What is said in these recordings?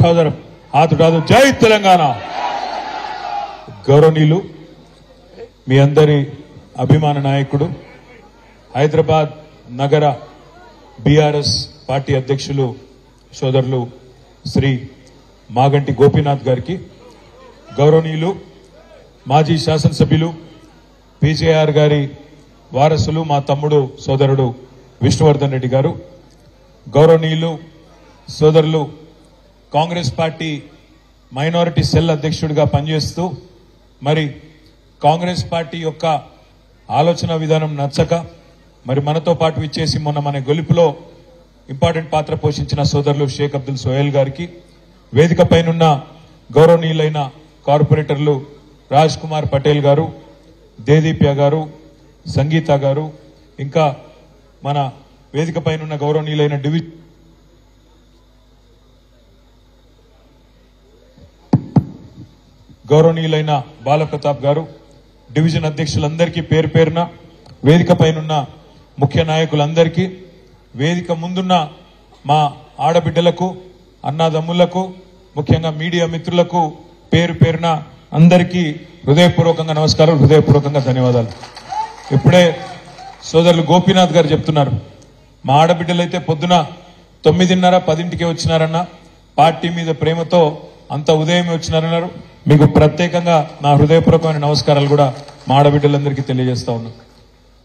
हाथ उठा दो। जय तेलंगाना। गौरवनीयुलु మీ అందరి అభిమాన నాయకుడు హైదరాబాద్ నగర బీఆర్ఎస్ పార్టీ అధ్యక్షులు సోదరులు శ్రీ మాగంటి గోపీనాథ్ గారికి, గౌరవనీయులు మాజీ శాసనసభ్యులు పీజేఆర్ గారి వారసులు మా తమ్ముడు సోదరుడు విష్ణువర్ధన్ రెడ్డి గారు, గౌరవనీయులు సోదరులు కాంగ్రెస్ పార్టీ మైనారిటీ సెల్ అధ్యక్షుడిగా పనిచేస్తూ మరి కాంగ్రెస్ పార్టీ యొక్క ఆలోచన విధానం నచ్చక మరి మనతో పాటు విచ్చేసి మొన్న మన గెలుపులో ఇంపార్టెంట్ పాత్ర పోషించిన సోదరులు షేక్ అబ్దుల్ సోహెల్ గారికి, వేదిక పైనున్న గౌరవనీయులైన కార్పొరేటర్లు రాజ్ కుమార్ పటేల్ గారు, దేదీప్య గారు, సంగీత గారు, ఇంకా మన వేదిక పైనున్న గౌరవనీయులైన గౌరవనీయులైన బాలప్రతాప్ గారు, డివిజన్ అధ్యక్షులందరికీ పేరు పేరున, వేదిక పైనున్న ముఖ్య నాయకులందరికీ, వేదిక ముందున్న మా ఆడబిడ్డలకు, అన్నాదమ్ములకు, ముఖ్యంగా మీడియా మిత్రులకు పేరు పేరున అందరికీ హృదయపూర్వకంగా నమస్కారం, హృదయపూర్వకంగా ధన్యవాదాలు. ఇప్పుడే సోదరులు గోపీనాథ్ గారు చెప్తున్నారు, మా ఆడబిడ్డలైతే పొద్దున 9:30, 10ంటికే వచ్చినారన్న, పార్టీ మీద ప్రేమతో అంత ఉదయమే వచ్చినారన్నారు. మీకు ప్రత్యేకంగా నా హృదయపూర్వకమైన నమస్కారాలు కూడా మా ఆడబిడ్డలందరికీ తెలియజేస్తా ఉన్నా.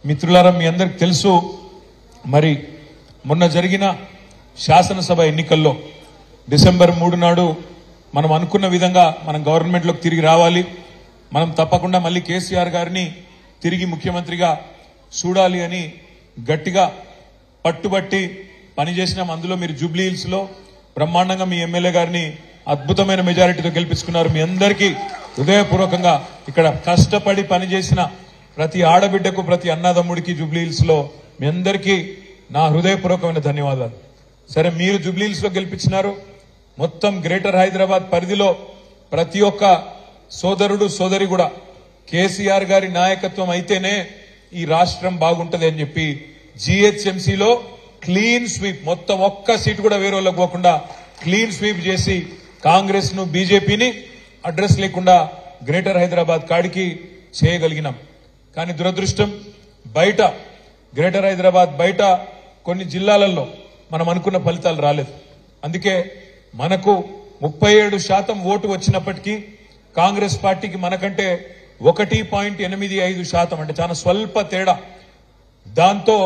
మిత్రులారా, మీ అందరికి తెలుసు, మరి మొన్న జరిగిన శాసనసభ ఎన్నికల్లో డిసెంబర్ 3 నాడు మనం అనుకున్న విధంగా మనం గవర్నమెంట్లోకి తిరిగి రావాలి, మనం తప్పకుండా మళ్ళీ కేసీఆర్ గారిని తిరిగి ముఖ్యమంత్రిగా చూడాలి అని గట్టిగా పట్టుబట్టి పనిచేసినాం. అందులో మీరు జూబ్లీ హిల్స్ లో బ్రహ్మాండంగా మీ ఎమ్మెల్యే గారిని అద్భుతమైన మెజారిటీతో గెలిపించుకున్నారు. మీ అందరికీ హృదయపూర్వకంగా ఇక్కడ కష్టపడి పనిచేసిన ప్రతి ఆడబిడ్డకు, ప్రతి అన్నదమ్ముడికి జూబ్లీ హిల్స్ లో మీ అందరికీ నా హృదయపూర్వకమైన ధన్యవాదాలు. సరే, మీరు జూబ్లీ హిల్స్ లో గెలిపించినారు. మొత్తం గ్రేటర్ హైదరాబాద్ పరిధిలో ప్రతి ఒక్క సోదరుడు సోదరి కూడా కేసీఆర్ గారి నాయకత్వం అయితేనే ఈ రాష్ట్రం బాగుంటది అని చెప్పి జీహెచ్ఎంసీలో క్లీన్ స్వీప్, మొత్తం ఒక్క సీటు కూడా వేరే వాళ్ళకి పోకుండా క్లీన్ స్వీప్ చేసి కాంగ్రెస్ ను, బీజేపీని అడ్రస్ లేకుండా గ్రేటర్ హైదరాబాద్ కాడికి చేయగలిగినాం. కానీ దురదృష్టం, బయట గ్రేటర్ హైదరాబాద్ బయట కొన్ని జిల్లాలలో మనం అనుకున్న ఫలితాలు రాలేదు. అందుకే మనకు 37% ఓటు వచ్చినప్పటికీ కాంగ్రెస్ పార్టీకి మనకంటే 1.85% అంటే చాలా స్వల్ప తేడా. దాంతో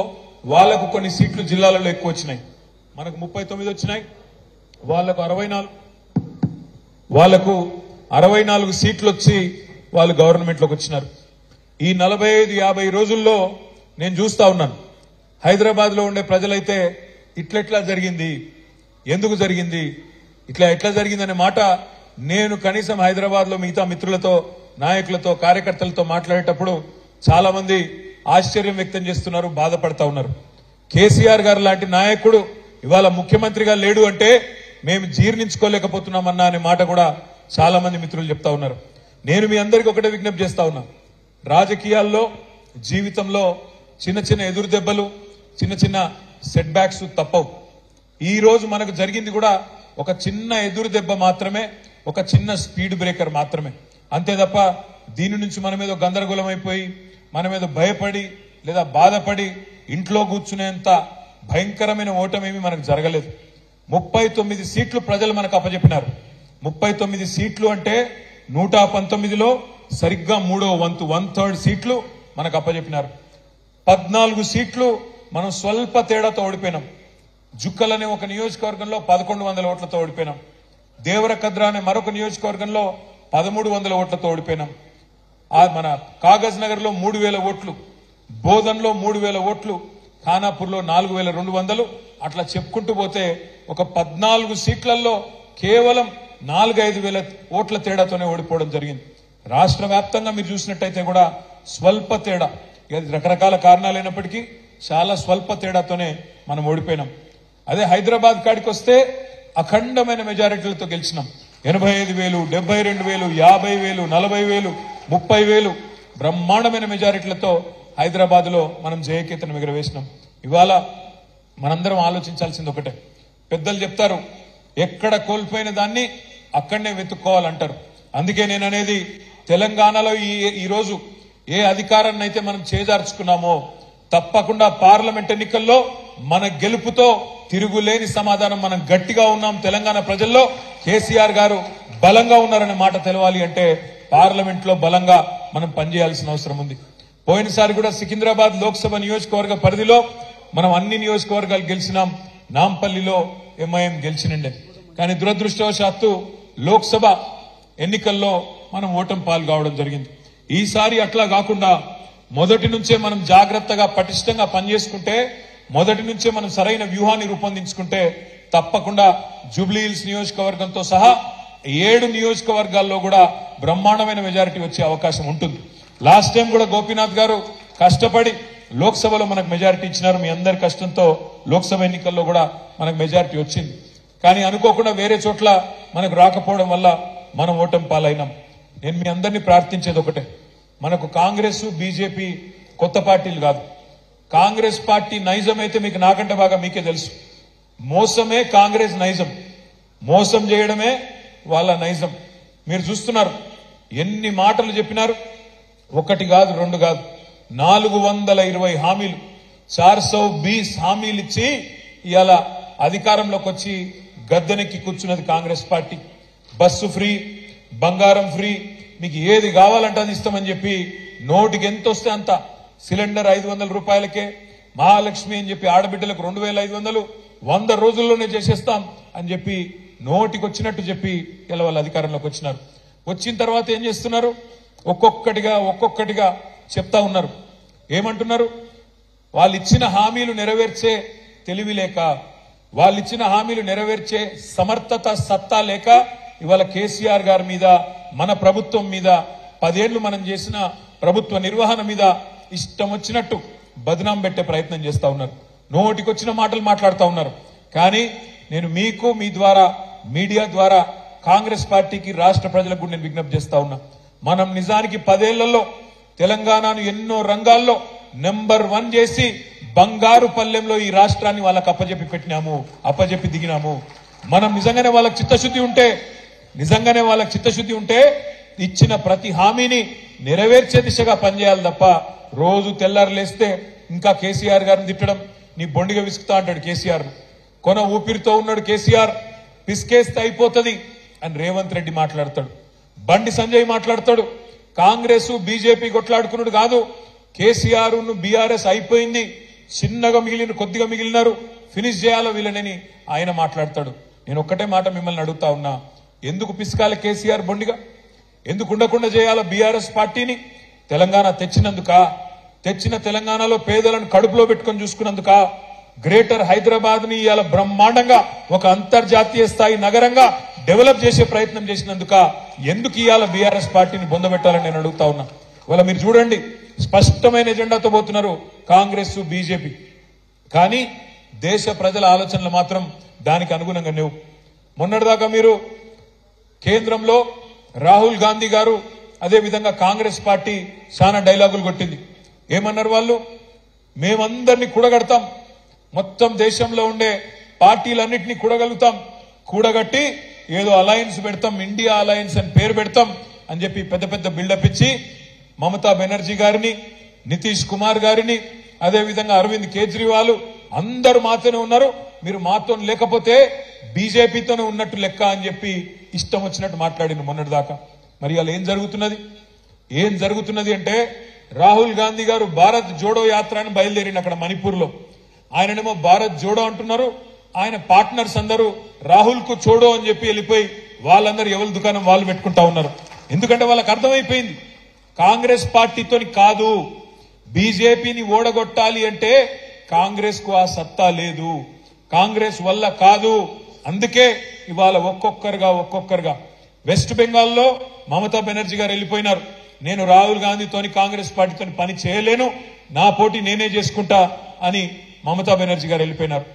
వాళ్లకు కొన్ని సీట్లు జిల్లాలలో ఎక్కువ వచ్చినాయి. మనకు 39 వచ్చినాయి, వాళ్లకు 64 సీట్లు వచ్చి వాళ్ళు గవర్నమెంట్లోకి వచ్చినారు. ఈ 45-50 రోజుల్లో నేను చూస్తా ఉన్నాను, హైదరాబాద్ లో ఉండే ప్రజలైతే ఇట్లెట్లా జరిగింది, ఎందుకు జరిగింది, ఎట్లా జరిగింది అనే మాట నేను కనీసం హైదరాబాద్ లో మిగతా మిత్రులతో, నాయకులతో, కార్యకర్తలతో మాట్లాడేటప్పుడు చాలా మంది ఆశ్చర్యం వ్యక్తం చేస్తున్నారు, బాధపడతా ఉన్నారు. కేసీఆర్ గారు లాంటి నాయకుడు ఇవాళ ముఖ్యమంత్రిగా లేడు అంటే మేము జీర్ణించుకోలేకపోతున్నామన్నా అనే మాట కూడా చాలా మంది మిత్రులు చెప్తా ఉన్నారు. నేను మీ అందరికీ ఒకటే విజ్ఞప్తి చేస్తా ఉన్నా, రాజకీయాల్లో, జీవితంలో చిన్న చిన్న ఎదురు దెబ్బలు, చిన్న చిన్న సెట్ బ్యాక్స్ తప్పవు. ఈ రోజు మనకు జరిగింది కూడా ఒక చిన్న ఎదురు దెబ్బ మాత్రమే, ఒక చిన్న స్పీడ్ బ్రేకర్ మాత్రమే. అంతే తప్ప దీని నుంచి మన మీద గందరగోళం అయిపోయి, మన మీద భయపడి లేదా బాధపడి ఇంట్లో కూర్చునేంత భయంకరమైన ఓటమేమి మనకు జరగలేదు. 39 సీట్లు ప్రజలు మనకు అప్పచెప్పినారు. 39 సీట్లు అంటే 119లో సరిగ్గా 3వ వంతు, 1/3 సీట్లు మనకు అప్పచెప్పినారు. 14 సీట్లు మనం స్వల్ప తేడాతో ఓడిపోయినాం. జుక్కలనే ఒక నియోజకవర్గంలో 1100 ఓట్లతో ఓడిపోయినాం. దేవరకద్ర అనే మరొక నియోజకవర్గంలో 1300 ఓట్లతో ఓడిపోయినాం. మన కాగజ్ నగర్ లో 3000 ఓట్లు, బోధన్లో 3000 ఓట్లు, ఖానాపూర్లో 4200, అట్లా చెప్పుకుంటూ పోతే ఒక 14 సీట్లలో కేవలం 4-5 వేల ఓట్ల తేడాతోనే ఓడిపోవడం జరిగింది. రాష్ట్ర వ్యాప్తంగా మీరు చూసినట్టయితే కూడా స్వల్ప తేడా, రకరకాల కారణాలైనప్పటికీ చాలా స్వల్ప తేడాతోనే మనం ఓడిపోయినాం. అదే హైదరాబాద్ కాడికి వస్తే అఖండమైన మెజారిటీలతో గెలిచినాం. 85,000, 72,000, 50,000, 40,000, 30,000 బ్రహ్మాండమైన మెజారిటీలతో హైదరాబాద్ లో మనం జయకేతనం ఎగరవేసినాం. ఇవాళ మనందరం ఆలోచించాల్సింది ఒకటే, పెద్దలు చెప్తారు ఎక్కడ కోల్పోయిన దాన్ని అక్కడనే వెతుక్కోవాలంటారు. అందుకే నేను అనేది తెలంగాణలో ఈ రోజు ఏ అధికారాన్ని అయితే మనం చేజార్చుకున్నామో తప్పకుండా పార్లమెంట్ ఎన్నికల్లో మన గెలుపుతో తిరుగులేని సమాధానం. మనం గట్టిగా ఉన్నాం, తెలంగాణ ప్రజల్లో కేసీఆర్ గారు బలంగా ఉన్నారనే మాట తెలవాలి అంటే పార్లమెంట్ లో బలంగా మనం పనిచేయాల్సిన అవసరం ఉంది. పోయినసారి కూడా సికింద్రాబాద్ లోక్సభ నియోజకవర్గ పరిధిలో మనం అన్ని నియోజకవర్గాలు గెలిచినాం. నాంపల్లిలో ఎంఐఎం గెలిచినండే. కానీ దురదృష్టవశాత్తు లోక్సభ ఎన్నికల్లో మనం ఓటమి పాలు కావడం జరిగింది. ఈసారి అట్లా కాకుండా మొదటి నుంచే మనం జాగ్రత్తగా పటిష్టంగా పనిచేసుకుంటే, మొదటి నుంచే మనం సరైన వ్యూహాన్ని రూపొందించుకుంటే తప్పకుండా జూబ్లీహిల్స్ నియోజకవర్గంతో సహా 7 నియోజకవర్గాల్లో కూడా బ్రహ్మాండమైన మెజారిటీ వచ్చే అవకాశం ఉంటుంది. లాస్ట్ టైం కూడా గోపీనాథ్ గారు కష్టపడి లోక్సభలో మనకు మెజారిటీ ఇచ్చినారు. మీ అందరి కష్టంతో లోక్సభ ఎన్నికల్లో కూడా మనకు మెజారిటీ వచ్చింది. కానీ అనుకోకుండా వేరే చోట్ల మనకు రాకపోవడం వల్ల మనం ఓటమి పాలైనాం. నేను మీ అందరినీ ప్రార్థించేది ఒకటే, మనకు కాంగ్రెస్ బీజేపీ కొత్త పార్టీలు కాదు. కాంగ్రెస్ పార్టీ నైజం అయితే మీకు నాకంటే బాగా మీకే తెలుసు. మోసమే కాంగ్రెస్ నైజం, మోసం చేయడమే వాళ్ళ నైజం. మీరు చూస్తున్నారు ఎన్ని మాటలు చెప్పినారు. 1 కాదు 2 కాదు 420 హామీలు, 420 హామీలు ఇచ్చి ఇవాళ అధికారంలోకి వచ్చి గద్దెనెక్కి కూర్చున్నది కాంగ్రెస్ పార్టీ. బస్సు ఫ్రీ, బంగారం ఫ్రీ, మీకు ఏది కావాలంటే అది ఇస్తామని చెప్పి నోటికి ఎంత వస్తే అంత, సిలిండర్ 500 రూపాయలకే, మహాలక్ష్మి అని చెప్పి ఆడబిడ్డలకు 2500 100 రోజుల్లోనే చేసేస్తాం అని చెప్పి నోటికి వచ్చినట్టు చెప్పి ఇలా వాళ్ళు అధికారంలోకి వచ్చినారు. వచ్చిన తర్వాత ఏం చేస్తున్నారు? ఒక్కొక్కటిగా చెప్తా ఉన్నారు. ఏమంటున్నారు? వాళ్ళు ఇచ్చిన హామీలు నెరవేర్చే తెలివి లేక, వాళ్ళు ఇచ్చిన హామీలు నెరవేర్చే సమర్థత సత్తా లేక ఇవాళ కేసీఆర్ గారి మీద, మన ప్రభుత్వం మీద, 10 ఏళ్లు మనం చేసిన ప్రభుత్వ నిర్వహణ మీద ఇష్టం వచ్చినట్టు బదనాం పెట్టే ప్రయత్నం చేస్తా ఉన్నారు. నోటికొచ్చిన మాటలు మాట్లాడుతూ ఉన్నారు. కానీ నేను మీకు, మీ ద్వారా, మీడియా ద్వారా కాంగ్రెస్ పార్టీకి, రాష్ట్ర ప్రజలకు కూడా నేను విజ్ఞప్తి చేస్తా ఉన్నా. మనం నిజానికి 10 ఏళ్లలో తెలంగాణను ఎన్నో రంగాల్లో నెంబర్ 1 చేసి బంగారు పల్లెంలో ఈ రాష్ట్రాన్ని వాళ్ళకి అప్పజెప్పి దిగినాము. మనం నిజంగానే వాళ్ళకి చిత్తశుద్ధి ఉంటే ఇచ్చిన ప్రతి హామీని నెరవేర్చే దిశగా పనిచేయాలి తప్ప రోజు తెల్లారులేస్తే ఇంకా కేసీఆర్ గారిని తిట్టడం, నీ బొండిగా విసుకుతా అంటాడు కేసీఆర్. కొన ఊపిరితో ఉన్నాడు కేసీఆర్, పిసికేస్తే అయిపోతుంది అని రేవంత్ రెడ్డి మాట్లాడతాడు. బండి సంజయ్ మాట్లాడతాడు. కాంగ్రెస్ బీజేపీ కొట్లాడుకున్నాడు కాదు, కేసీఆర్ బీఆర్ఎస్ అయిపోయింది, చిన్నగా కొద్దిగా మిగిలినారు, ఫినిష్ చేయాలో వీళ్ళని ఆయన మాట్లాడతాడు. నేను ఒక్కటే మాట మిమ్మల్ని అడుగుతా ఉన్నా, ఎందుకు పిసకాలి కేసీఆర్ బొండిగా? ఎందుకు ఉండకుండా చేయాలో బీఆర్ఎస్ పార్టీని? తెలంగాణ తెచ్చిన తెలంగాణలో పేదలను కడుపులో పెట్టుకొని చూసుకున్నందుక? గ్రేటర్ హైదరాబాద్ ని ఇవాళ బ్రహ్మాండంగా ఒక అంతర్జాతీయ స్థాయి నగరంగా డెవలప్ చేసే ప్రయత్నం చేసినందుక? ఎందుకు ఇవాళ బీఆర్ఎస్ పార్టీని బొందబెట్టాలని నేను అడుగుతా ఉన్నా. ఇవాళ మీరు చూడండి, స్పష్టమైన ఎజెండాతో పోతున్నారు కాంగ్రెస్ బీజేపీ. కానీ దేశ ప్రజల ఆలోచనలు మాత్రం దానికి అనుగుణంగా లేవు. మొన్నటిదాకా మీరు కేంద్రంలో రాహుల్ గాంధీ గారు, అదేవిధంగా కాంగ్రెస్ పార్టీ చాలా డైలాగులు కొట్టింది. ఏమన్నారు వాళ్ళు? మేమందరినీ కూడగడతాం, మొత్తం దేశంలో ఉండే పార్టీలన్నింటినీ కూడగలుగుతాం, కూడగట్టి ఏదో అలయన్స్ పెడతాం, ఇండియా అలయన్స్ అని పేరు పెడతాం అని చెప్పి పెద్ద పెద్ద బిల్డప్ ఇచ్చి మమతా బెనర్జీ గారిని, నితీష్ కుమార్ గారిని, అదేవిధంగా అరవింద్ కేజ్రీవాల్ అందరూ మాతోనే ఉన్నారు, మీరు మాతో లేకపోతే బీజేపీతోనే ఉన్నట్టు లెక్క అని చెప్పి ఇష్టం వచ్చినట్టు మాట్లాడింది మొన్నటిదాకా. మరి అలా ఏం జరుగుతున్నది అంటే, రాహుల్ గాంధీ గారు భారత్ జోడో యాత్ర అని బయలుదేరింది అక్కడ మణిపూర్లో. ఆయననేమో భారత్ జోడో అంటున్నారు, ఆయన పార్ట్నర్స్ అందరూ రాహుల్ కు చోడో అని చెప్పి వెళ్ళిపోయి వాళ్ళందరూ ఎవరి దుకాణం వాళ్ళు పెట్టుకుంటా ఉన్నారు. ఎందుకంటే వాళ్ళకి అర్థమైపోయింది, కాంగ్రెస్ పార్టీతోని కాదు, బీజేపీని ఓడగొట్టాలి అంటే కాంగ్రెస్ కు ఆ సత్తా లేదు, కాంగ్రెస్ వల్ల కాదు. అందుకే ఇవాళ ఒక్కొక్కరుగా వెస్ట్ బెంగాల్లో మమతా బెనర్జీ గారు వెళ్ళిపోయినారు. నేను రాహుల్ గాంధీతోని, కాంగ్రెస్ పార్టీతోని పని చేయలేను, నా పోటీ నేనే చేసుకుంటా అని మమతా బెనర్జీ గారు వెళ్ళిపోయినారు.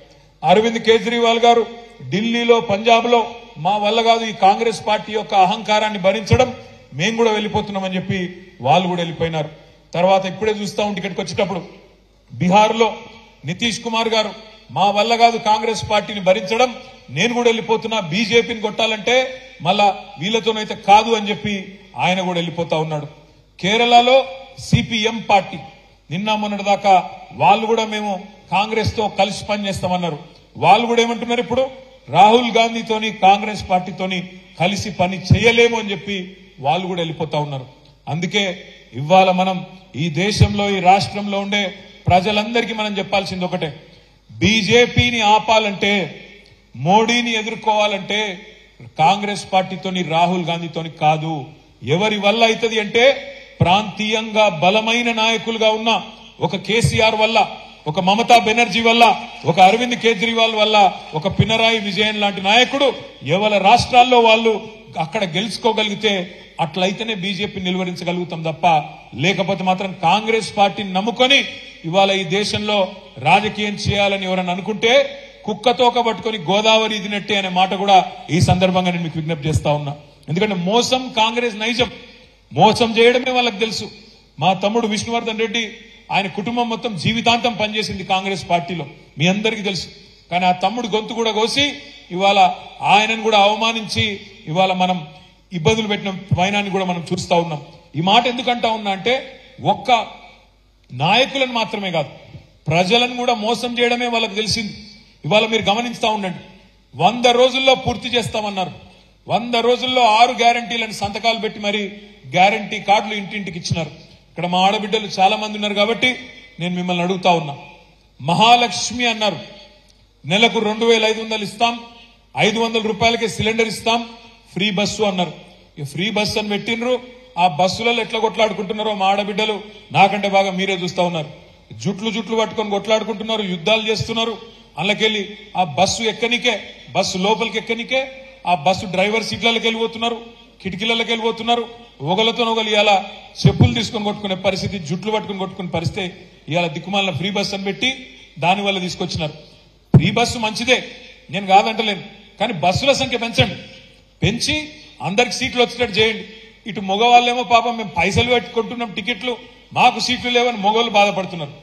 అరవింద్ కేజ్రీవాల్ గారు ఢిల్లీలో, పంజాబ్ లో మా వల్ల కాదు ఈ కాంగ్రెస్ పార్టీ యొక్క అహంకారాన్ని భరించడం, మేము కూడా వెళ్ళిపోతున్నామని చెప్పి వాళ్ళు కూడా వెళ్ళిపోయినారు. తర్వాత ఇప్పుడే చూస్తా ఉంటే ఇక్కడికి వచ్చేటప్పుడు బీహార్ లో నితీష్ కుమార్ గారు మా వల్ల కాదు కాంగ్రెస్ పార్టీని భరించడం, నేను కూడా వెళ్ళిపోతున్నా, బీజేపీని కొట్టాలంటే మళ్ళా వీళ్ళతోనైతే కాదు అని చెప్పి ఆయన కూడా వెళ్ళిపోతా ఉన్నాడు. కేరళలో సిపిఎం పార్టీ నిన్న మొన్నటిదాకా వాళ్ళు కూడా మేము కాంగ్రెస్ తో కలిసి పనిచేస్తామన్నారు. వాళ్ళు కూడా ఏమంటున్నారు, ఇప్పుడు రాహుల్ గాంధీతోని కాంగ్రెస్ పార్టీతోని కలిసి పని చేయలేము అని చెప్పి వాళ్ళు కూడా వెళ్ళిపోతా ఉన్నారు. అందుకే ఇవాళ మనం ఈ దేశంలో ఈ రాష్ట్రంలో ఉండే ప్రజలందరికీ మనం చెప్పాల్సింది ఒకటే, బీజేపీని ఆపాలంటే, మోడీని ఎదుర్కోవాలంటే కాంగ్రెస్ పార్టీతోని రాహుల్ గాంధీతోని కాదు. ఎవరి వల్ల అవుతుంది అంటే ప్రాంతీయంగా బలమైన నాయకులుగా ఉన్న ఒక కేసీఆర్ వల్ల, ఒక మమతా బెనర్జీ వల్ల, ఒక అరవింద్ కేజ్రీవాల్ వల్ల, ఒక పినరాయి విజయన్ లాంటి నాయకుడు ఎవరి రాష్ట్రాల్లో వాళ్ళు అక్కడ గెలుచుకోగలిగితే అట్లయితేనే బీజేపీ నిలువరించగలుగుతాం తప్ప, లేకపోతే మాత్రం కాంగ్రెస్ పార్టీని నమ్ముకొని ఇవాళ ఈ దేశంలో రాజకీయం చేయాలని ఎవరన్నా అనుకుంటే కుక్కతోక పట్టుకొని గోదావరి ఇదినట్టే అనే మాట కూడా ఈ సందర్భంగా నేను మీకు విజ్ఞప్తి చేస్తా ఉన్నా. ఎందుకంటే మోసం కాంగ్రెస్ నైజం, మోసం చేయడమే వాళ్ళకి తెలుసు. మా తమ్ముడు విష్ణువర్ధన్ రెడ్డి ఆయన కుటుంబం మొత్తం జీవితాంతం పనిచేసింది కాంగ్రెస్ పార్టీలో, మీ అందరికీ తెలుసు. కానీ ఆ తమ్ముడు గొంతు కూడా కోసి ఇవాళ ఆయనను కూడా అవమానించి ఇవాళ మనం ఇబ్బందులు పెట్టిన వైనాన్ని కూడా మనం చూస్తా ఉన్నాం. ఈ మాట ఎందుకంటా ఉన్నా అంటే ఒక్క నాయకులను మాత్రమే కాదు, ప్రజలను కూడా మోసం చేయడమే వాళ్ళకి తెలిసింది. ఇవాళ మీరు గమనిస్తా ఉండండి, 100 రోజుల్లో పూర్తి చేస్తామన్నారు. 100 రోజుల్లో 6 గ్యారంటీలను సంతకాలు పెట్టి మరి గ్యారంటీ కార్డులు ఇంటింటికి ఇచ్చినారు. ఇక్కడ మా ఆడబిడ్డలు చాలా మంది ఉన్నారు కాబట్టి నేను మిమ్మల్ని అడుగుతా ఉన్నా, మహాలక్ష్మి అన్నారు, నెలకు 2500 ఇస్తాం, 500 రూపాయలకే సిలిండర్ ఇస్తాం, ఫ్రీ బస్సు అన్నారు. ఈ ఫ్రీ బస్సు అని పెట్టినరు, ఆ బస్సులలో ఎట్లా కొట్లాడుకుంటున్నారో మా ఆడబిడ్డలు నాకంటే బాగా మీరే చూస్తా ఉన్నారు. జుట్లు పట్టుకొని కొట్లాడుకుంటున్నారు, యుద్ధాలు చేస్తున్నారు. అందులోకెళ్ళి ఆ బస్సు ఎక్కనికే, బస్సు లోపలికి ఎక్కనికే ఆ బస్సు డ్రైవర్ సీట్లకి వెళ్ళిపోతున్నారు, కిటికీలకి వెళ్ళిపోతున్నారు. ఒకలతో ఒకరు ఇవాళ చెప్పులు తీసుకొని కొట్టుకునే పరిస్థితి, జుట్లు పట్టుకుని కొట్టుకునే పరిస్థితి. ఇవాళ దిక్కుమాలిన ఫ్రీ బస్ అని పెట్టి దానివల్ల తీసుకొచ్చినారు. ఫ్రీ బస్సు మంచిదే, నేను కాదంటలేను, కానీ బస్సుల సంఖ్య పెంచండి, పెంచి అందరికి సీట్లు వచ్చేటట్టు చేయండి. ఇటు మగవాళ్ళేమో పాపం మేము పైసలు పెట్టుకుంటున్నాం టికెట్లు, మాకు సీట్లు లేవని మగవాళ్ళు బాధపడుతున్నారు.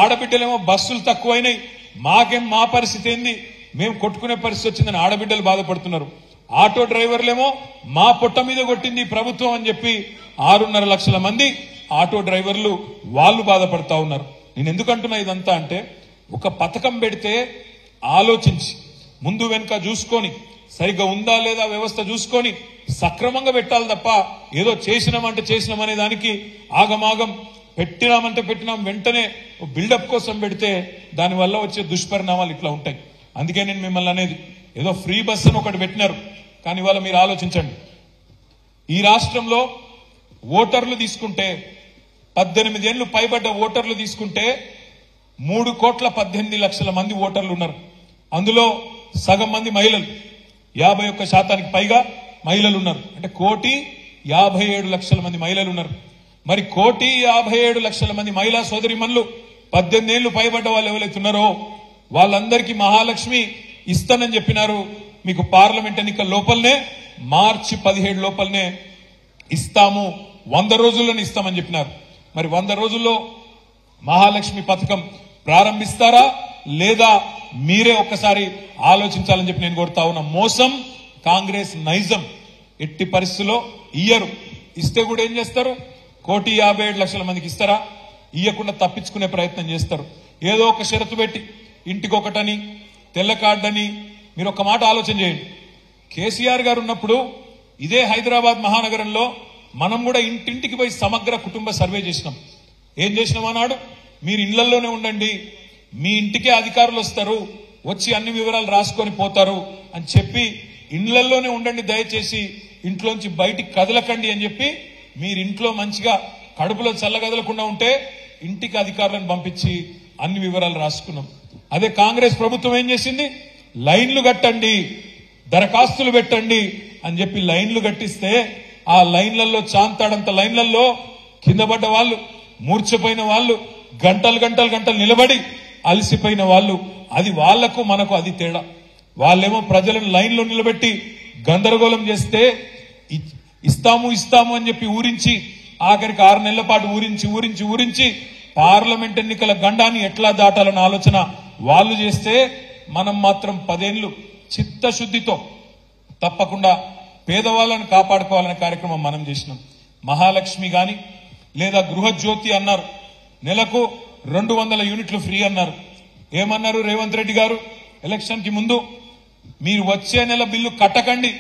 ఆడబిడ్డలేమో బస్సులు తక్కువైనాయి, మాకేం మా పరిస్థితి ఏంది, మేము కొట్టుకునే పరిస్థితి వచ్చిందని ఆడబిడ్డలు బాధపడుతున్నారు. ఆటో డ్రైవర్లేమో మా పొట్ట మీద కొట్టింది ప్రభుత్వం అని చెప్పి 6.5 లక్షల మంది ఆటో డ్రైవర్లు వాళ్ళు బాధపడతా ఉన్నారు. నేను ఎందుకంటున్నా ఇదంతా అంటే, ఒక పథకం పెడితే ఆలోచించి ముందు వెనుక చూసుకొని సరిగ్గా ఉందా లేదా వ్యవస్థ చూసుకొని సక్రమంగా పెట్టాలి తప్ప ఏదో చేసినామంటే చేసినామనే దానికి ఆగమాగం పెట్టినామంటే పెట్టినాం వెంటనే బిల్డప్ కోసం పెడితే దానివల్ల వచ్చే దుష్పరిణామాలు ఇట్లా ఉంటాయి. అందుకే నేను మిమ్మల్ని అనేది, ఏదో ఫ్రీ బస్ అని ఒకటి పెట్టినారు, కానీ ఇవాళ మీరు ఆలోచించండి, ఈ రాష్ట్రంలో ఓటర్లు తీసుకుంటే 18 ఏళ్లు పైబడ్డ ఓటర్లు తీసుకుంటే 3,18,00,000 మంది ఓటర్లు ఉన్నారు. అందులో సగం మంది మహిళలు, 51% పైగా మహిళలు ఉన్నారు. అంటే 1,57,00,000 మంది మహిళలు ఉన్నారు. మరి 1,57,00,000 మంది మహిళా సోదరిమణులు 18 ఏళ్లు పైబడ్డ వాళ్ళు ఎవరైతే ఉన్నారో వాళ్ళందరికీ మహాలక్ష్మి ఇస్తానని చెప్పినారు. మీకు పార్లమెంట్ ఎన్నికల లోపలనే మార్చి 17 లోపలనే ఇస్తాము, 100 రోజుల్లోనే ఇస్తామని చెప్పినారు. మరి 100 రోజుల్లో మహాలక్ష్మి పథకం ప్రారంభిస్తారా లేదా మీరే ఒక్కసారి ఆలోచించాలని చెప్పి నేను కోరుతా ఉన్నా. మోసం కాంగ్రెస్ నైజం, ఎట్టి పరిస్థితుల్లో ఇయ్యరు. ఇస్తే కూడా ఏం చేస్తారు, 1,57,00,000 మందికి ఇస్తారా, ఇయ్యకుండా తప్పించుకునే ప్రయత్నం చేస్తారు. ఏదో ఒక షరతు పెట్టి ఇంటికొకటని తెల్ల కార్డని. మీరు ఒక మాట ఆలోచన చేయండి, కేసీఆర్ గారు ఉన్నప్పుడు ఇదే హైదరాబాద్ మహానగరంలో మనం కూడా ఇంటింటికి పోయి సమగ్ర కుటుంబ సర్వే చేసినాం. ఏం చేసినాం అన్నాడు, మీరు ఇళ్లలోనే ఉండండి, మీ ఇంటికే అధికారులు వస్తారు, వచ్చి అన్ని వివరాలు రాసుకొని పోతారు అని చెప్పి ఇళ్లలోనే ఉండండి, దయచేసి ఇంట్లోంచి బయటికి కదలకండి అని చెప్పి మీరు ఇంట్లో మంచిగా కడుపులో చల్లగదలకుండా ఉంటే ఇంటికి అధికారులను పంపించి అన్ని వివరాలు రాసుకున్నాం. అదే కాంగ్రెస్ ప్రభుత్వం ఏం చేసింది, లైన్లు కట్టండి, దరఖాస్తులు పెట్టండి అని చెప్పి లైన్లు కట్టిస్తే ఆ లైన్లలో చాంతాడంత లైన్లలో కింద పడ్డ వాళ్ళు, మూర్ఛపోయిన వాళ్ళు, గంటలు నిలబడి అలసిపోయిన వాళ్ళు. అది వాళ్లకు మనకు అది తేడా. వాళ్ళేమో ప్రజలను లైన్లో నిలబెట్టి గందరగోళం చేస్తే ఇస్తాము అని చెప్పి ఊరించి ఆఖరికి 6 నెలల పాటు ఊరించి పార్లమెంట్ ఎన్నికల గండాన్ని ఎట్లా దాటాలన్న ఆలోచన వాళ్ళు చేస్తే మనం మాత్రం 10 ఏళ్లు చిత్తశుద్ధితో తప్పకుండా పేదవాళ్ళను కాపాడుకోవాలనే కార్యక్రమం మనం చేసినాం. మహాలక్ష్మి గాని లేదా గృహజ్యోతి అన్నారు, నెలకు 200 యూనిట్లు ఫ్రీ అన్నారు. ఏమన్నారు రేవంత్ రెడ్డి గారు ఎలక్షన్ కి ముందు? మీరు వచ్చే నెల బిల్లు కట్టకండి,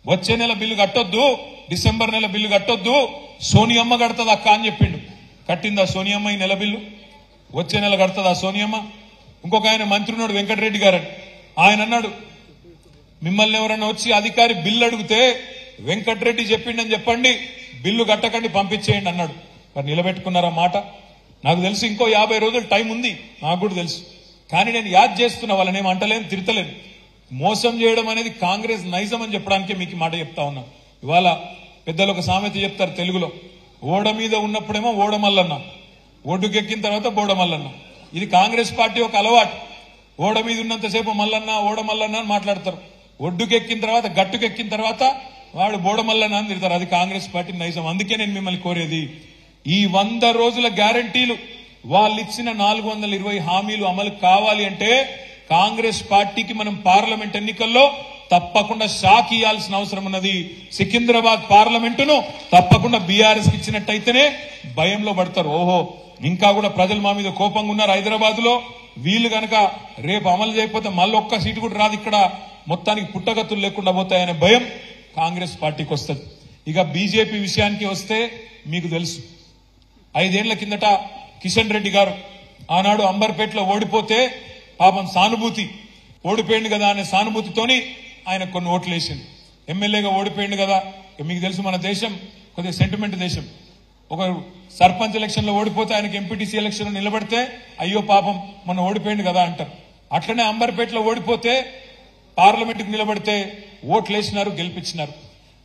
వచ్చే నెల బిల్లు కట్టొద్దు, డిసెంబర్ నెల బిల్లు కట్టొద్దు, సోనియమ్మ కడతది అక్క అని చెప్పిండు. కట్టిందా సోనియమ్మ ఈ నెల బిల్లు? వచ్చే నెల కడతదా సోనియమ్మ? ఇంకొక ఆయన మంత్రి ఉన్నాడు వెంకటరెడ్డి గారు, ఆయన అన్నాడు మిమ్మల్ని ఎవరైనా వచ్చి అధికారి బిల్లు అడిగితే వెంకటరెడ్డి చెప్పిండని చెప్పండి, బిల్లు కట్టకండి పంపించేయండి అన్నాడు. మరి నిలబెట్టుకున్నారా మాట? నాకు తెలుసు ఇంకో 50 రోజులు టైం ఉంది, నాకు కూడా తెలుసు. కానీ నేను యాద్ చేస్తున్నా, వాళ్ళని ఏం అంటలేను, తిడతలేను. మోసం చేయడం అనేది కాంగ్రెస్ నైజం అని చెప్పడానికే మీకు మాట చెప్తా ఉన్నా. ఇవాళ పెద్దలు ఒక సామెత చెప్తారు తెలుగులో, ఓడ మీద ఉన్నప్పుడేమో ఓడమల్లన్న, ఒడ్డుకెక్కిన తర్వాత బోడమల్లన్న. ఇది కాంగ్రెస్ పార్టీ ఒక అలవాటు. ఓడ మీద ఉన్నంతసేపు మల్లన్న ఓడమల్లన్న అని మాట్లాడతారు, ఒడ్డుకెక్కిన తర్వాత గట్టుకెక్కిన తర్వాత వాడు బోడమల్లన్న అని తిడతారు. అది కాంగ్రెస్ పార్టీ నైజం. అందుకే నేను మిమ్మల్ని కోరేది, ఈ 100 రోజుల గ్యారంటీలు, వాళ్ళు ఇచ్చిన 420 హామీలు అమలు కావాలి అంటే కాంగ్రెస్ పార్టీకి మనం పార్లమెంట్ ఎన్నికల్లో తప్పకుండా షాక్ ఇవ్వాల్సిన అవసరం ఉన్నది. సికింద్రాబాద్ పార్లమెంటును తప్పకుండా బీఆర్ఎస్ కి ఇచ్చినట్టయితేనే భయంలో పడతారు. ఓహో, ఇంకా కూడా ప్రజలు మా మీద కోపంగా ఉన్నారు హైదరాబాద్ లో, వీళ్ళు గనక రేపు అమలు చేయకపోతే మళ్ళీ ఒక్క సీటు కూడా రాదు, ఇక్కడ మొత్తానికి పుట్టగతులు లేకుండా పోతాయనే భయం కాంగ్రెస్ పార్టీకి వస్తుంది. ఇక బీజేపీ విషయానికి వస్తే మీకు తెలుసు, 5 ఏళ్ల కిందట కిషన్ రెడ్డి గారు ఆనాడు అంబర్పేటలో ఓడిపోతే పాపం సానుభూతి, ఓడిపోయింది కదా అనే సానుభూతితోని ఆయన కొన్ని ఓట్లు వేసింది. ఎమ్మెల్యేగా ఓడిపోయింది కదా, మీకు తెలుసు మన దేశం కొద్దిగా సెంటిమెంట్ దేశం. ఒక సర్పంచ్ ఎలక్షన్ లో ఓడిపోతే ఆయనకి ఎంపీటీసీ ఎలక్షన్ లో నిలబడితే అయ్యో పాపం మన ఓడిపోయింది కదా అంటారు. అట్లనే అంబర్పేటలో ఓడిపోతే పార్లమెంట్ కు నిలబడితే ఓట్లు వేసినారు, గెలిపించినారు.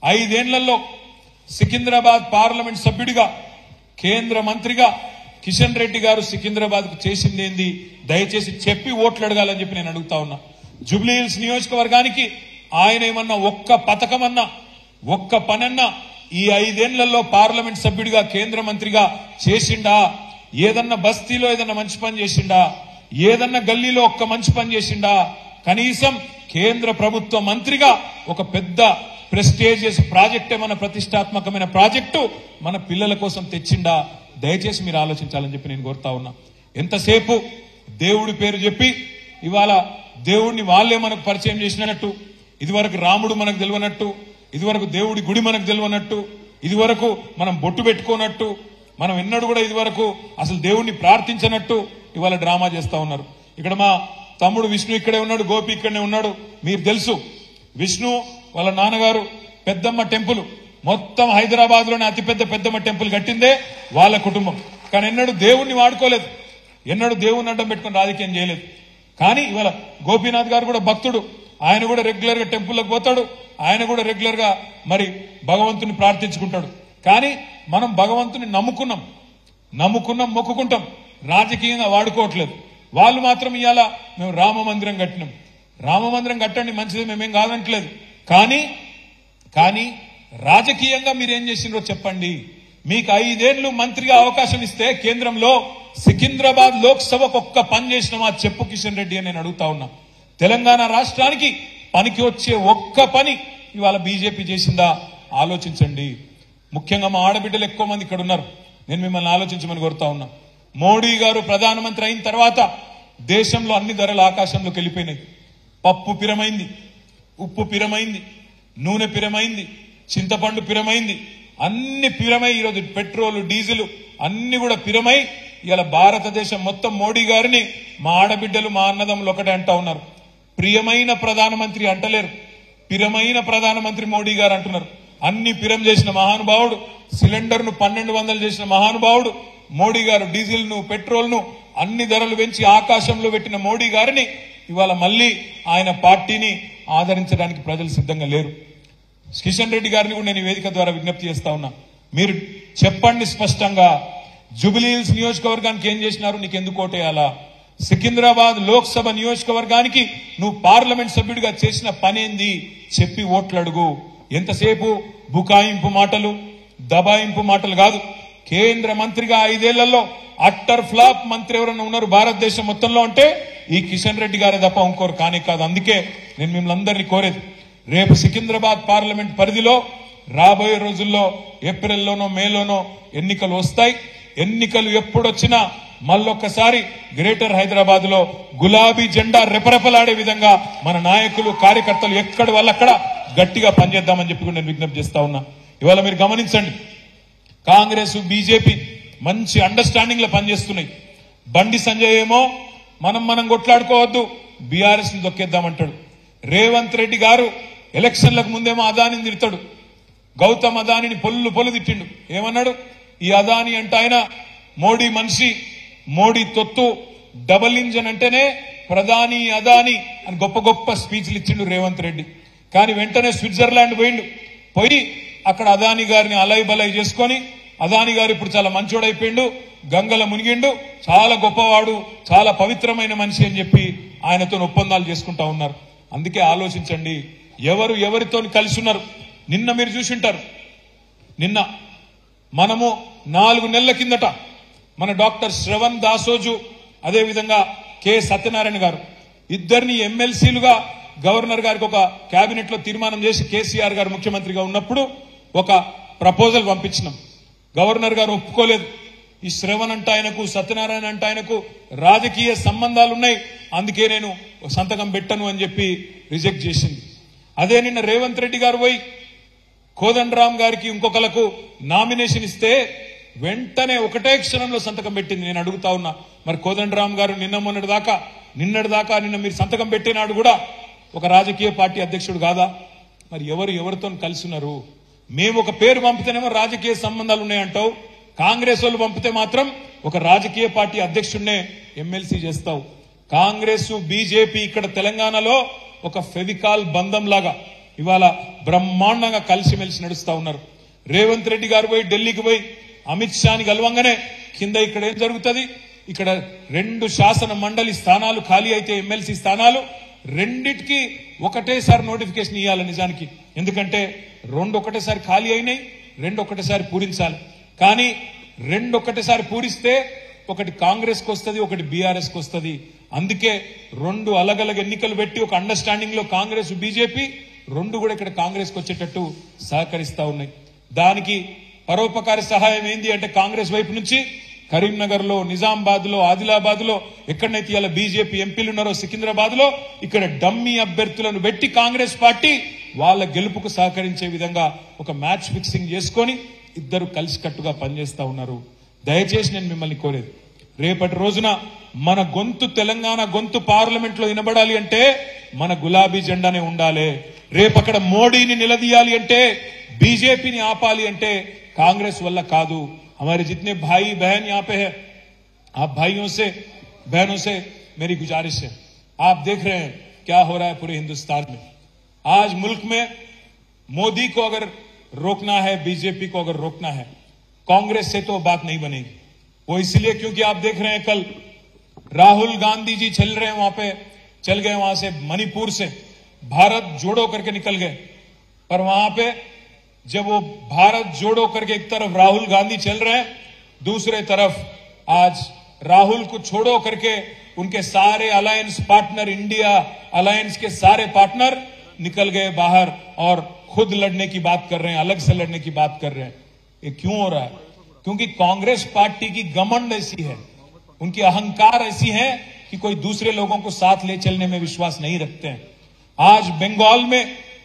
5 ఏళ్లలో సికింద్రాబాద్ పార్లమెంట్ సభ్యుడిగా, కేంద్ర మంత్రిగా కిషన్ రెడ్డి గారు సికింద్రాబాద్ కు చేసింది ఏంది దయచేసి చెప్పి ఓట్లు అడగాలని చెప్పి నేను అడుగుతా ఉన్నా. జూబ్లీహిల్స్ నియోజకవర్గానికి ఆయన ఏమన్నా ఒక్క పథకమన్నా, ఒక్క పనన్నా ఈ 5 ఏళ్లలో పార్లమెంట్ సభ్యుడిగా, కేంద్ర మంత్రిగా చేసిండా? ఏదన్నా బస్తీలో ఏదన్నా మంచి పని చేసిండా? ఏదన్నా గల్లీలో ఒక్క మంచి పని చేసిండా? కనీసం కేంద్ర ప్రభుత్వ మంత్రిగా ఒక పెద్ద ప్రెస్టీజియస్ ప్రాజెక్ట్, ఏమన్నా ప్రతిష్టాత్మకమైన ప్రాజెక్టు మన పిల్లల కోసం తెచ్చిండా? దయచేసి మీరు ఆలోచించాలని చెప్పి నేను కోరుతా ఉన్నా. ఎంతసేపు దేవుడి పేరు చెప్పి ఇవాళ దేవుడిని వాళ్ళే మనకు పరిచయం చేసినట్టు, ఇదివరకు రాముడు మనకు తెలియనట్టు, ఇదివరకు దేవుడి గుడి మనకు తెలియనట్టు, ఇదివరకు మనం బొట్టు పెట్టుకోనట్టు, మనం ఎన్నడూ కూడా ఇదివరకు అసలు దేవుడిని ప్రార్థించినట్టు ఇవాళ డ్రామా చేస్తా ఉన్నారు. ఇక్కడ మా తమ్ముడు విష్ణు ఇక్కడే ఉన్నాడు, గోపి ఇక్కడనే ఉన్నాడు. మీరు తెలుసు, విష్ణు వాళ్ళ నాన్నగారు పెద్దమ్మ టెంపుల్, మొత్తం హైదరాబాద్ లోనే అతిపెద్ద పెద్దమ్మ టెంపుల్ కట్టిందే వాళ్ళ కుటుంబం. కానీ ఎన్నడూ దేవుణ్ణి వాడుకోలేదు, ఎన్నడూ దేవుణ్ణి అడ్డం పెట్టుకుని రాజకీయం చేయలేదు. కానీ ఇవాళ గోపీనాథ్ గారు కూడా భక్తుడు, ఆయన కూడా రెగ్యులర్ గా టెంపుల్కి పోతాడు, ఆయన కూడా రెగ్యులర్ గా మరి భగవంతుని ప్రార్థించుకుంటాడు. కానీ మనం భగవంతుని నమ్ముకున్నాం, మొక్కుకుంటాం, రాజకీయంగా వాడుకోవట్లేదు. వాళ్ళు మాత్రం ఇవాళ మేము రామ మందిరం కట్టినాం, రామ మందిరం కట్టండి మంచిది, మేమేం కాదంటలేదు. కానీ రాజకీయంగా మీరేం చేసిండ్రో చెప్పండి. మీకు 5 ఏళ్లు మంత్రిగా అవకాశం ఇస్తే కేంద్రంలో సికింద్రాబాద్ లోక్సభకు ఒక్క పని చేసినామా చెప్పు కిషన్ రెడ్డి అని నేను అడుగుతా ఉన్నా. తెలంగాణ రాష్ట్రానికి పనికి వచ్చే ఒక్క పని ఇవాళ బీజేపీ చేసిందా ఆలోచించండి. ముఖ్యంగా మా ఆడబిడ్డలు ఎక్కువ మంది ఇక్కడ ఉన్నారు, నేను మిమ్మల్ని ఆలోచించమని కోరుతా ఉన్నా. మోడీ గారు ప్రధానమంత్రి అయిన తర్వాత దేశంలో అన్ని ధరలు ఆకాశంలోకి వెళ్ళిపోయినాయి. పప్పు పిరమైంది, ఉప్పు పిరమైంది, నూనె పిరమైంది, చింతపండు పిరమైంది, అన్ని పిరమై ఈరోజు పెట్రోల్ డీజిల్ అన్ని కూడా పిరమై ఇలా భారతదేశం మొత్తం మోడీ గారిని మా ఆడబిడ్డలు మా అన్నదమ్ములు ఒకటే అంటా ఉన్నారు. ప్రియమైన ప్రధానమంత్రి అంటలేరు, పిరమైన ప్రధానమంత్రి మోడీ గారు అంటున్నారు. అన్ని పిరం చేసిన మహానుభావుడు, సిలిండర్ ను 1200 చేసిన మహానుభావుడు మోడీ గారు. డీజిల్ ను పెట్రోల్ ను అన్ని ధరలు పెంచి ఆకాశంలో పెట్టిన మోడీ గారిని ఇవాళ మళ్ళీ ఆయన పార్టీని ఆదరించడానికి ప్రజలు సిద్ధంగా లేరు. కిషన్ రెడ్డి గారిని కూడా నేను వేదిక ద్వారా విజ్ఞప్తి చేస్తా ఉన్నా, మీరు చెప్పండి స్పష్టంగా, జూబ్లీహిల్స్ నియోజకవర్గానికి ఏం చేసినారు, నీకు ఎందుకు ఓటేయాలా? సికింద్రాబాద్ లోక్సభ నియోజకవర్గానికి నువ్వు పార్లమెంట్ సభ్యుడిగా చేసిన పనేంది చెప్పి ఓట్లు అడుగు. ఎంతసేపు బుకాయింపు మాటలు, దబాయింపు మాటలు కాదు. కేంద్ర మంత్రిగా 5 ఏళ్లలో అట్టర్ ఫ్లాప్ మంత్రి ఎవరన్నా ఉన్నారు భారతదేశం మొత్తంలో అంటే ఈ కిషన్ రెడ్డి గారే తప్ప ఇంకోరు కానే కాదు. అందుకే నేను మిమ్మల్ని అందరినీ కోరేది, రేపు సికింద్రాబాద్ పార్లమెంట్ పరిధిలో రాబోయే రోజుల్లో ఏప్రిల్లోనో మేలోనో ఎన్నికలు వస్తాయి. ఎన్నికలు ఎప్పుడొచ్చినా మళ్ళొక్కసారి గ్రేటర్ హైదరాబాద్ లో గులాబీ జెండా రెపరెపలాడే విధంగా మన నాయకులు కార్యకర్తలు ఎక్కడి వాళ్ళక్కడ గట్టిగా పనిచేద్దామని చెప్పి నేను విజ్ఞప్తి చేస్తా ఉన్నా. ఇవాళ మీరు గమనించండి, కాంగ్రెస్ బీజేపీ మంచి అండర్స్టాండింగ్ లో పనిచేస్తున్నాయి. బండి సంజయ్ ఏమో మనం కొట్లాడుకోవద్దు, బీఆర్ఎస్ ని దొక్కేద్దామంటాడు. రేవంత్ రెడ్డి గారు ఎలక్షన్లకు ముందేమో అదానిని తిడతాడు. గౌతమ్ అదానిని పొల్లు తిట్టిండు. ఏమన్నాడు? ఈ అదాని అంటే ఆయన మోడీ మనిషి, మోడీ తొత్తు, డబల్ ఇంజన్ అంటేనే ప్రధాని అదాని అని గొప్ప గొప్ప స్పీచ్లు ఇచ్చిండు రేవంత్ రెడ్డి. కానీ వెంటనే స్విట్జర్లాండ్ పోయి అక్కడ అదాని గారిని అలై బలై చేసుకొని, అదాని గారు ఇప్పుడు చాలా మంచోడైపోయిండు, గంగల మునిగిండు, చాలా గొప్పవాడు, చాలా పవిత్రమైన మనిషి అని చెప్పి ఆయనతో ఒప్పందాలు చేసుకుంటా ఉన్నారు. అందుకే ఆలోచించండి, ఎవరు ఎవరితో కలిసి ఉన్నారు. నిన్న మీరు చూసింటారు, నిన్న మనము 4 నెలల కిందట మన డాక్టర్ శ్రవణ్ దాసోజు, అదేవిధంగా కె సత్యనారాయణ గారు ఇద్దరిని ఎమ్మెల్సీలుగా గవర్నర్ గారికి ఒక కేబినెట్ లో తీర్మానం చేసి కేసీఆర్ గారు ముఖ్యమంత్రిగా ఉన్నప్పుడు ఒక ప్రపోజల్ పంపించినాం. గవర్నర్ గారు ఒప్పుకోలేదు. ఈ శ్రవణ్ అంటే ఆయనకు, సత్యనారాయణ అంటే ఆయనకు రాజకీయ సంబంధాలున్నాయి, అందుకే నేను సంతకం పెట్టను అని చెప్పి రిజెక్ట్ చేసింది. అదే నిన్న రేవంత్ రెడ్డి గారు పోయి కోదండరాం గారికి ఇంకొకలకు నామినేషన్ ఇస్తే వెంటనే ఒకటే క్షణంలో సంతకం పెట్టింది. నేను అడుగుతా ఉన్నా, మరి కోదండరాం గారు నిన్నటి దాకా మీరు సంతకం పెట్టినాడు కూడా ఒక రాజకీయ పార్టీ అధ్యక్షుడు కాదా? మరి ఎవరితో కలిసి ఉన్నారు? మేము ఒక పేరు పంపితేనేమో రాజకీయ సంబంధాలు ఉన్నాయంటావు, కాంగ్రెస్ వాళ్ళు పంపితే మాత్రం ఒక రాజకీయ పార్టీ అధ్యక్షుడినే ఎమ్మెల్సీ చేస్తావు. కాంగ్రెస్ బీజేపీ ఇక్కడ తెలంగాణలో ఒక ఫెవికాల్ బంధం లాగా ఇవాళ బ్రహ్మాండంగా కలిసిమెలిసి నడుస్తా ఉన్నారు. రేవంత్ రెడ్డి గారు పోయి ఢిల్లీకి పోయి అమిత్ షాని కలవంగానే కింద ఇక్కడ ఏం జరుగుతుంది? ఇక్కడ 2 శాసన మండలి స్థానాలు ఖాళీ అయితే ఎమ్మెల్సీ స్థానాలు రెండిటికి ఒకటేసారి నోటిఫికేషన్ ఇవ్వాలి నిజానికి. ఎందుకంటే 2 ఒకటేసారి ఖాళీ అయినాయి, 2 ఒకటేసారి పూరించాలి. కానీ 2 ఒకటేసారి పూరిస్తే ఒకటి కాంగ్రెస్ కు వస్తుంది, ఒకటి బీఆర్ఎస్ కు వస్తుంది. అందుకే 2 అలగలగ ఎన్నికలు పెట్టి ఒక అండర్స్టాండింగ్ లో కాంగ్రెస్ బీజేపీ 2 కూడా ఇక్కడ కాంగ్రెస్ కు వచ్చేటట్టు సహకరిస్తా ఉన్నాయి. దానికి పరోపకార సహాయం ఏంది అంటే కాంగ్రెస్ వైపు నుంచి కరీంనగర్ లో, నిజామాబాద్ లో, ఆదిలాబాద్ లో ఎక్కడైతే ఇలా బీజేపీ ఎంపీలు ఉన్నారో సికింద్రాబాద్ లో ఇక్కడ డమ్మీ అభ్యర్థులను పెట్టి కాంగ్రెస్ పార్టీ వాళ్ళ గెలుపుకు సహకరించే విధంగా ఒక మ్యాచ్ ఫిక్సింగ్ చేసుకొని ఇద్దరు కలిసికట్టుగా పనిచేస్తా ఉన్నారు. దయచేసి నేను మిమ్మల్ని కోరేది, రేపటి రోజున మన గొంతు, తెలంగాణ గొంతు పార్లమెంట్ లో వినబడాలి అంటే మన గులాబీ జెండానే ఉండాలి. రేపక్కడ మోడీని నిలదీయాలి అంటే, బీజేపీని ఆపాలి అంటే కాంగ్రెస్ వల్ల కాదు. हमारे जितने भाई बहन यहाँ पे है, आप भाइयों से बहनों से मेरी गुजारिश है, आप देख रहे हैं क्या हो रहा है पूरे हिंदुस्तान में. आज मुल्क में मोदी को अगर रोकना है, बीजेपी को अगर रोकना है, कांग्रेस से तो बात नहीं बनेगी. वो इसलिए क्योंकि आप देख रहे हैं कल राहुल गांधी जी चल रहे हैं, वहां पे चल गए, वहां से मणिपुर से भारत जोड़ो करके निकल गए. पर वहां पे जब वो भारत जोड़ो करके एक तरफ राहुल गांधी चल रहे हैं, दूसरे तरफ आज राहुल को छोड़ो करके उनके सारे अलायंस पार्टनर, इंडिया अलायंस के सारे पार्टनर निकल गए बाहर और खुद लड़ने की बात कर रहे हैं, अलग से लड़ने की बात कर रहे हैं. ये क्यों हो रहा है? क्योंकि कांग्रेस पार्टी की घमंड ऐसी है, उनकी अहंकार ऐसी है कि कोई दूसरे लोगों को साथ ले चलने में विश्वास नहीं रखते हैं. आज बंगाल में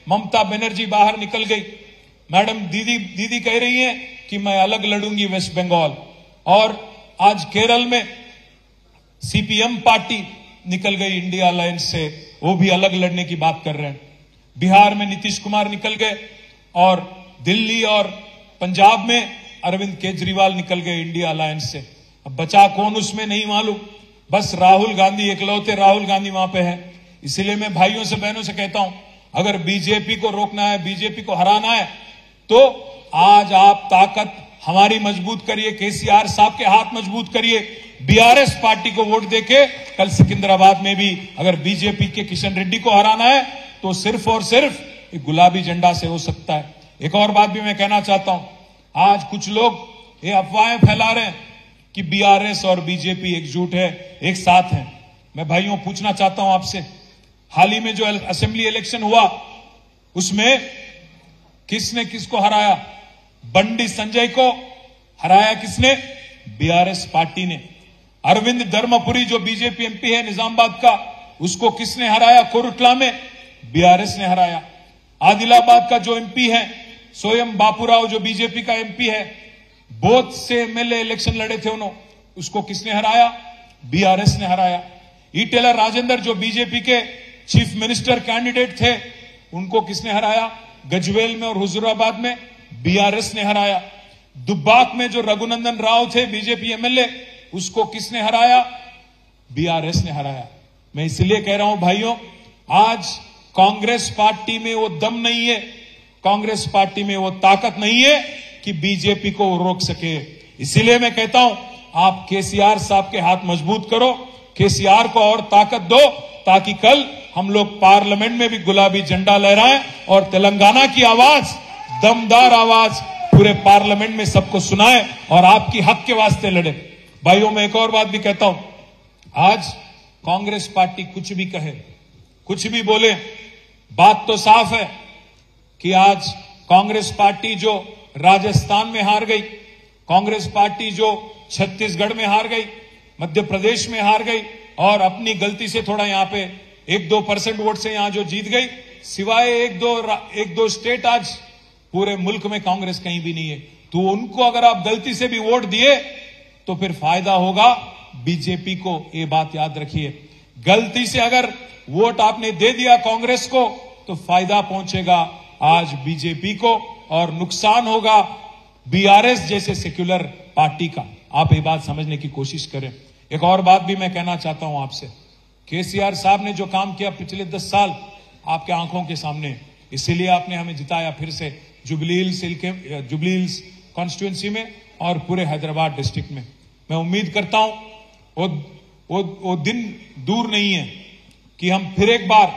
ममता बनर्जी बाहर निकल गई. मैडम दीदी कह रही हैं कि मैं अलग लड़ूंगी वेस्ट बंगाल. और आज केरल में सीपीएम पार्टी निकल गई इंडिया अलायंस से, वो भी अलग लड़ने की बात कर रहे हैं. बिहार में नीतीश कुमार निकल गए और दिल्ली और पंजाब में अरविंद केजरीवाल निकल गए इंडिया अलायंस से. अब बचा कौन उसमें नहीं मालूम, बस राहुल गांधी, इकलौते राहुल गांधी वहां पे है. इसलिए मैं भाइयों से बहनों से कहता हूं, अगर बीजेपी को रोकना है, बीजेपी को हराना है, तो आज आप ताकत हमारी मजबूत करिए, केसीआर साहब के हाथ मजबूत करिए. बीआरएस पार्टी को वोट देके कल सिकंदराबाद में भी अगर बीजेपी के किशन रेड्डी को हराना है तो सिर्फ और सिर्फ गुलाबी झंडा से हो सकता है. एक और बात भी मैं कहना चाहता हूं, आज कुछ लोग ये अफवाहें फैला रहे हैं कि बीआरएस और बीजेपी एकजुट है, एक साथ है. मैं भाइयों पूछना चाहता हूं आपसे, हाल ही में जो असेंबली इलेक्शन हुआ उसमें किसने किसको हराया? बंडी संजय को हराया किसने? बीआरएस पार्टी ने। अरविंद धर्मपुरी जो बीजेपी एमपी है निजामाबाद का, उसको किसने हराया? कोरुटला में बीआरएस ने हराया। आदिलाबाद का जो एमपी है स्वयं बापूराव जो बीजेपी का एमपी है, बोध से एमएलए इलेक्शन लड़े थे उन्होंने, उसको किसने हराया? बीआरएस ने हराया। ईटेला राजेंद्र जो बीजेपी के चीफ मिनिस्टर कैंडिडेट थे, उनको किसने हराया? गजवेल में और हुजूराबाद में बीआरएस ने हराया। दुब्बाक में जो रघुनंदन राव थे बीजेपी एमएलए, उसको किसने हराया? बीआरएस ने हराया। मैं इसलिए कह रहा हूं भाइयों, आज कांग्रेस पार्टी में वो दम नहीं है, कांग्रेस पार्टी में वो ताकत नहीं है कि बीजेपी को रोक सके। इसीलिए मैं कहता हूं, आप केसीआर साहब के हाथ मजबूत करो, केसीआर को और ताकत दो, ताकि कल हम लोग पार्लियामेंट में भी गुलाबी झंडा लहराएं और तेलंगाना की आवाज, दमदार आवाज पूरे पार्लियामेंट में सबको सुनाएं और आपकी हक के वास्ते लड़े। भाइयों, मैं एक और बात भी कहता हूं, आज कांग्रेस पार्टी कुछ भी कहे, कुछ भी बोले, बात तो साफ है कि आज कांग्रेस पार्टी जो राजस्थान में हार गई, कांग्रेस पार्टी जो छत्तीसगढ़ में हार गई, मध्य प्रदेश में हार गई और अपनी गलती से थोड़ा यहां पे 1-2% वोट से यहां जो जीत गई, सिवाय एक दो स्टेट आज पूरे मुल्क में कांग्रेस कहीं भी नहीं है। तो उनको अगर आप गलती से भी वोट दिए तो फिर फायदा होगा बीजेपी को, ये बात याद रखिए। गलती से अगर वोट आपने दे दिया कांग्रेस को तो फायदा पहुंचेगा आज बीजेपी को और नुकसान होगा बीआरएस जैसे सेक्युलर पार्टी का। आप ये बात समझने की कोशिश करें। एक और बात भी मैं कहना चाहता हूं आपसे, केसीआर साहब ने जो काम किया पिछले 10 साल आपके आंखों के सामने, इसीलिए आपने हमें जिताया फिर से जुबली हिल्स कॉन्स्टिट्यूएंसी में और पूरे हैदराबाद डिस्ट्रिक्ट में। मैं उम्मीद करता हूं वो दिन दूर नहीं है कि हम फिर एक बार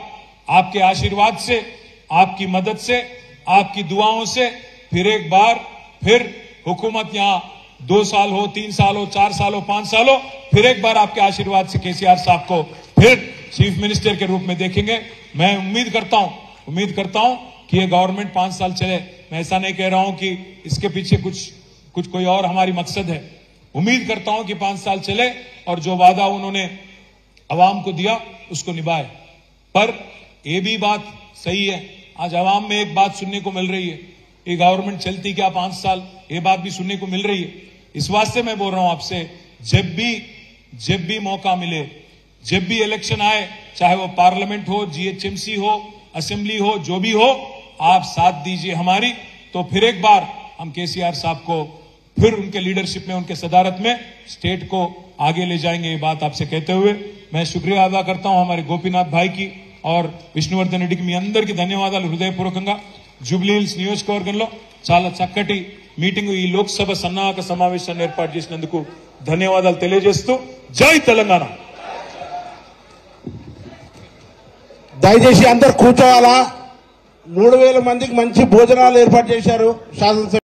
आपके आशीर्वाद से, आपकी मदद से, आपकी दुआओं से फिर एक बार फिर हुकूमत यहां 2 साल हो, 3 साल हो, 4 साल हो, 5 साल हो, फिर एक बार आपके आशीर्वाद से केसीआर साहब को फिर चीफ मिनिस्टर के रूप में देखेंगे। मैं उम्मीद करता हूं कि ये गवर्नमेंट 5 साल चले। मैं ऐसा नहीं कह रहा हूं कि इसके पीछे कुछ कोई और हमारी मकसद है। उम्मीद करता हूं कि 5 साल चले और जो वादा उन्होंने अवाम को दिया उसको निभाए। पर यह भी बात सही है, आज अवाम में एक बात सुनने को मिल रही है, ये गवर्नमेंट चलती क्या 5 साल, ये बात भी सुनने को मिल रही है। इस वास्ते मैं बोल रहा हूं आपसे, जब भी मौका मिले, जब भी इलेक्शन आए, चाहे वो पार्लियामेंट हो, जीएचएमसी हो, असेंबली हो, जो भी हो, आप साथ दीजिए हमारी, तो फिर एक बार हम केसीआर साहब को फिर उनके लीडरशिप में, उनके सदारत में स्टेट को आगे ले जाएंगे। ये बात आपसे कहते हुए मैं शुक्रिया अदा करता हूं हमारे गोपीनाथ भाई की और విష్ణువర్ధన్ రెడ్డికి మీ అందరికీ ధన్యవాదాలు హృదయపూర్వకంగా। జూబ్లీ హిల్స్ నియోజకవర్గంలో చాలా చక్కటి మీటింగ్, ఈ లోక్సభ సన్నాహక సమావేశాన్ని ఏర్పాటు చేసినందుకు ధన్యవాదాలు తెలియజేస్తూ జై తెలంగాణ। దయచేసి అందరు కూర్చోవాలా। 3000 మందికి మంచి భోజనాలు ఏర్పాటు చేశారు శాసనసభ